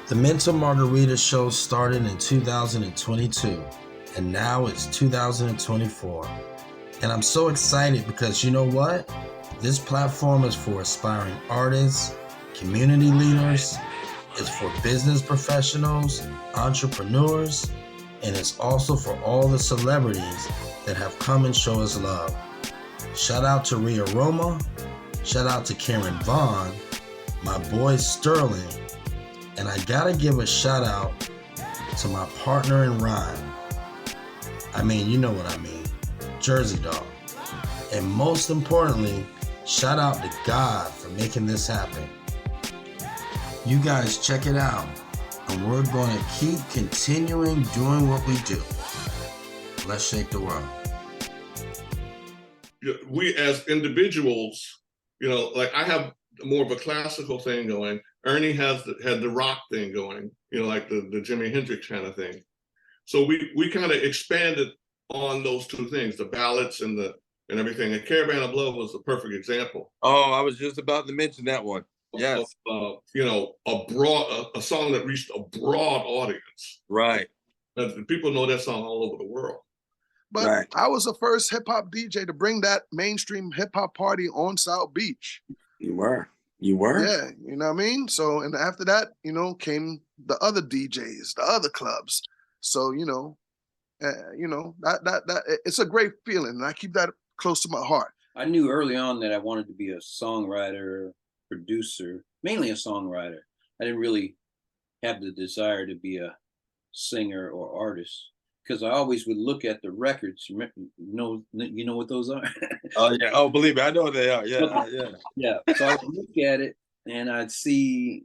The Mental Margarita show started in 2022, and now it's 2024. And I'm so excited because you know what? This platform is for aspiring artists, community leaders, it's for business professionals, entrepreneurs, and it's also for all the celebrities that have come and show us love. Shout out to Rhea Roma, shout out to Karen Vaughn, my boy Sterling, and I gotta give a shout out to my partner in rhyme. I mean, you know what I mean, Jersey Dog. And most importantly, shout out to God for making this happen. You guys check it out, and we're gonna keep continuing doing what we do. Let's shake the world. We as individuals, like I have more of a classical thing going. Ernie had the rock thing going, like the Jimi Hendrix kind of thing. So we kind of expanded on those two things, the ballads and everything. And Caravan of Love was the perfect example. Oh, I was just about to mention that one. Yes. A song that reached a broad audience. Right. And people know that song all over the world. But right. I was the first hip hop DJ to bring that mainstream hip hop party on South Beach. You were. Yeah, you know what I mean? So, and after that, came the other DJs, the other clubs. So, that it's a great feeling, and I keep that close to my heart. I knew early on that I wanted to be a songwriter, producer, mainly a songwriter. I didn't really have the desire to be a singer or artist, because I always would look at the records. You know what those are? Oh yeah. Oh, believe me, I know what they are. Yeah, yeah. So I would look at it and I'd see,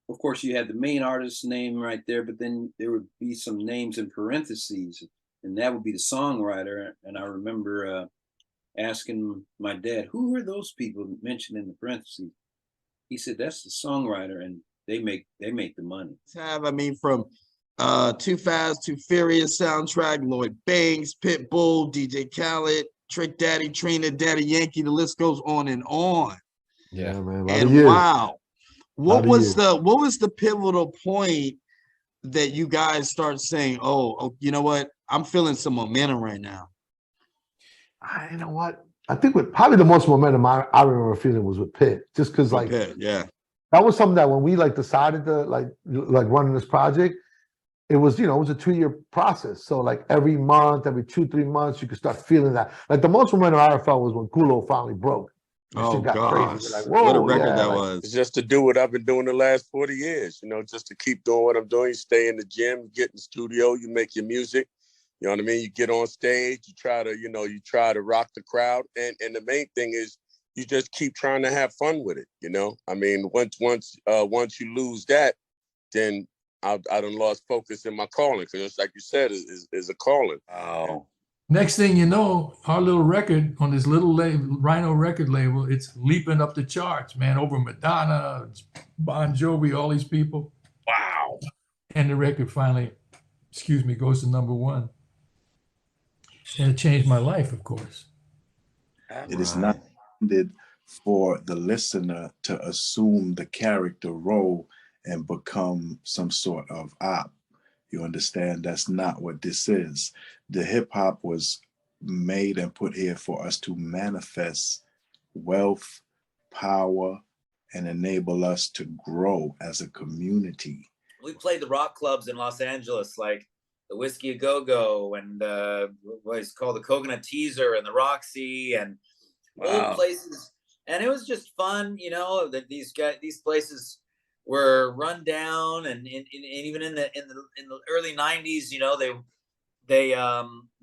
of course, you had the main artist's name right there, but then there would be some names in parentheses, and that would be the songwriter. And I remember asking my dad, "Who are those people mentioned in the parentheses?" He said, "That's the songwriter, and they make the money." From Too Fast, Too Furious soundtrack, Lloyd Banks, Pitbull, DJ Khaled, Trick Daddy, Trina, Daddy Yankee, the list goes on and on. Yeah, man. And wow, what was the pivotal point that you guys start saying, oh, you know what? I'm feeling some momentum right now. You know what? I think probably the most momentum I remember feeling was with Pitt, just because Pitt, yeah, that was something that when we decided to like running this project, it was it was a 2-year process. So every month, every 2-3 months, you could start feeling that. The most momentum I ever felt was when Kulo finally broke. Oh gosh, whoa, what a record that was! It's just to do what I've been doing the last 40 years. Just to keep doing what I'm doing. You stay in the gym, you get in the studio, you make your music. You know what I mean? You get on stage, you try to rock the crowd, and the main thing is you just keep trying to have fun with it. I mean, once you lose that, then I done lost focus in my calling, because it's like you said, is a calling. Oh. Next thing you know, our little record on this little Rhino record label, it's leaping up the charts, man, over Madonna, Bon Jovi, all these people. Wow. And the record finally, goes to #1. And it changed my life, of course. It is not intended for the listener to assume the character role and become some sort of op. You understand? That's not what this is. The hip hop was made and put here for us to manifest wealth, power, and enable us to grow as a community. We played the rock clubs in Los Angeles, like the Whiskey A Go-Go and what's called the Coconut Teaser and the Roxy and old places. And it was just fun, that these places were run down, and even in the early 90s, they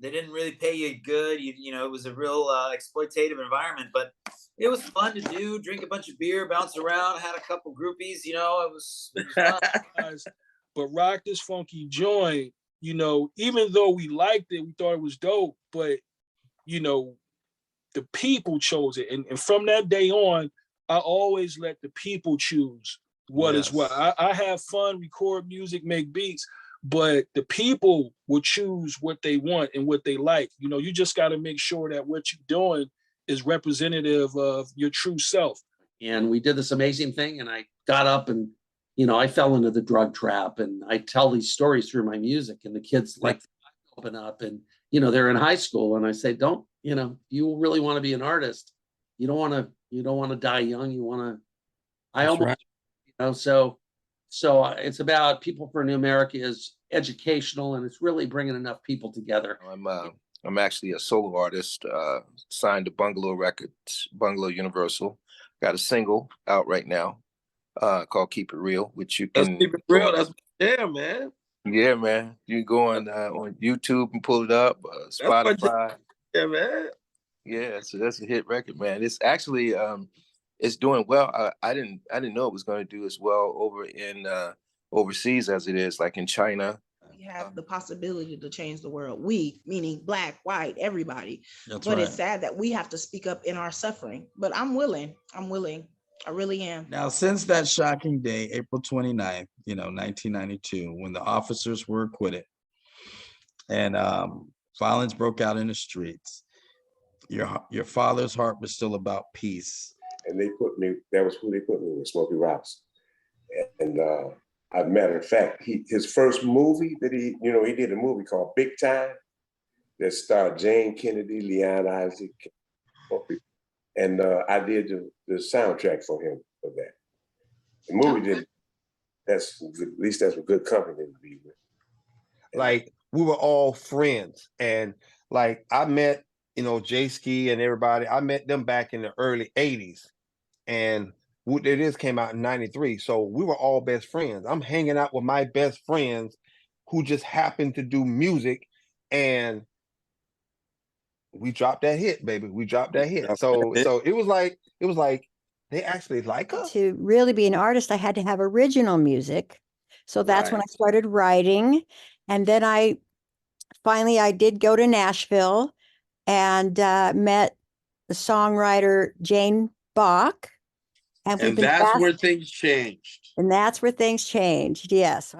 didn't really pay you good. It was a real exploitative environment, but it was fun to do. Drink a bunch of beer, bounce around, had a couple groupies. It was fun. But rock this funky joint. Even though we liked it, we thought it was dope, but the people chose it, and from that day on, I always let the people choose what is what. I have fun, record music, make beats, but the people will choose what they want and what they like. You just got to make sure that what you're doing is representative of your true self. And we did this amazing thing, and I got up and you know, I fell into the drug trap, and I tell these stories through my music, and the kids like open up, and, you know, they're in high school, and I say, don't, you know, you really want to be an artist. You don't want to die young. You want to, I That's almost, right. you know, so it's about People for New America is educational, and it's really bringing enough people together. I'm actually a solo artist, signed to Bungalow Records, Bungalow Universal. Got a single out right now, called "Keep It Real," which you can. Let's keep it real. That's man. Yeah, man. You can go on YouTube and pull it up, Spotify. Yeah, man. Yeah, so that's a hit record, man. It's actually it's doing well. I didn't know it was going to do as well over in overseas as it is, like in China. We have the possibility to change the world. We, meaning Black, white, everybody. That's but right. It's sad that we have to speak up in our suffering. But I'm willing. I really am. Now, since that shocking day, April 29th, 1992, when the officers were acquitted and violence broke out in the streets, your father's heart was still about peace. And that was who they put me with, Smokey Robinson. And as a matter of fact, his first movie that he did a movie called Big Time that starred Jane Kennedy, Leon Isaac, and I did the soundtrack for him for that. The movie did. At least that's a good company to be with. Like, we were all friends, and like I met, Jay Ski and everybody. I met them back in the early '80s, and it came out in '93. So we were all best friends. I'm hanging out with my best friends who just happened to do music, and we dropped that hit, baby. We dropped that hit. So it was like they actually like us. To really be an artist, I had to have original music. So that's when I started writing. And then I did go to Nashville and met the songwriter Jane Bach. And that's where things changed. And that's where things changed, yes.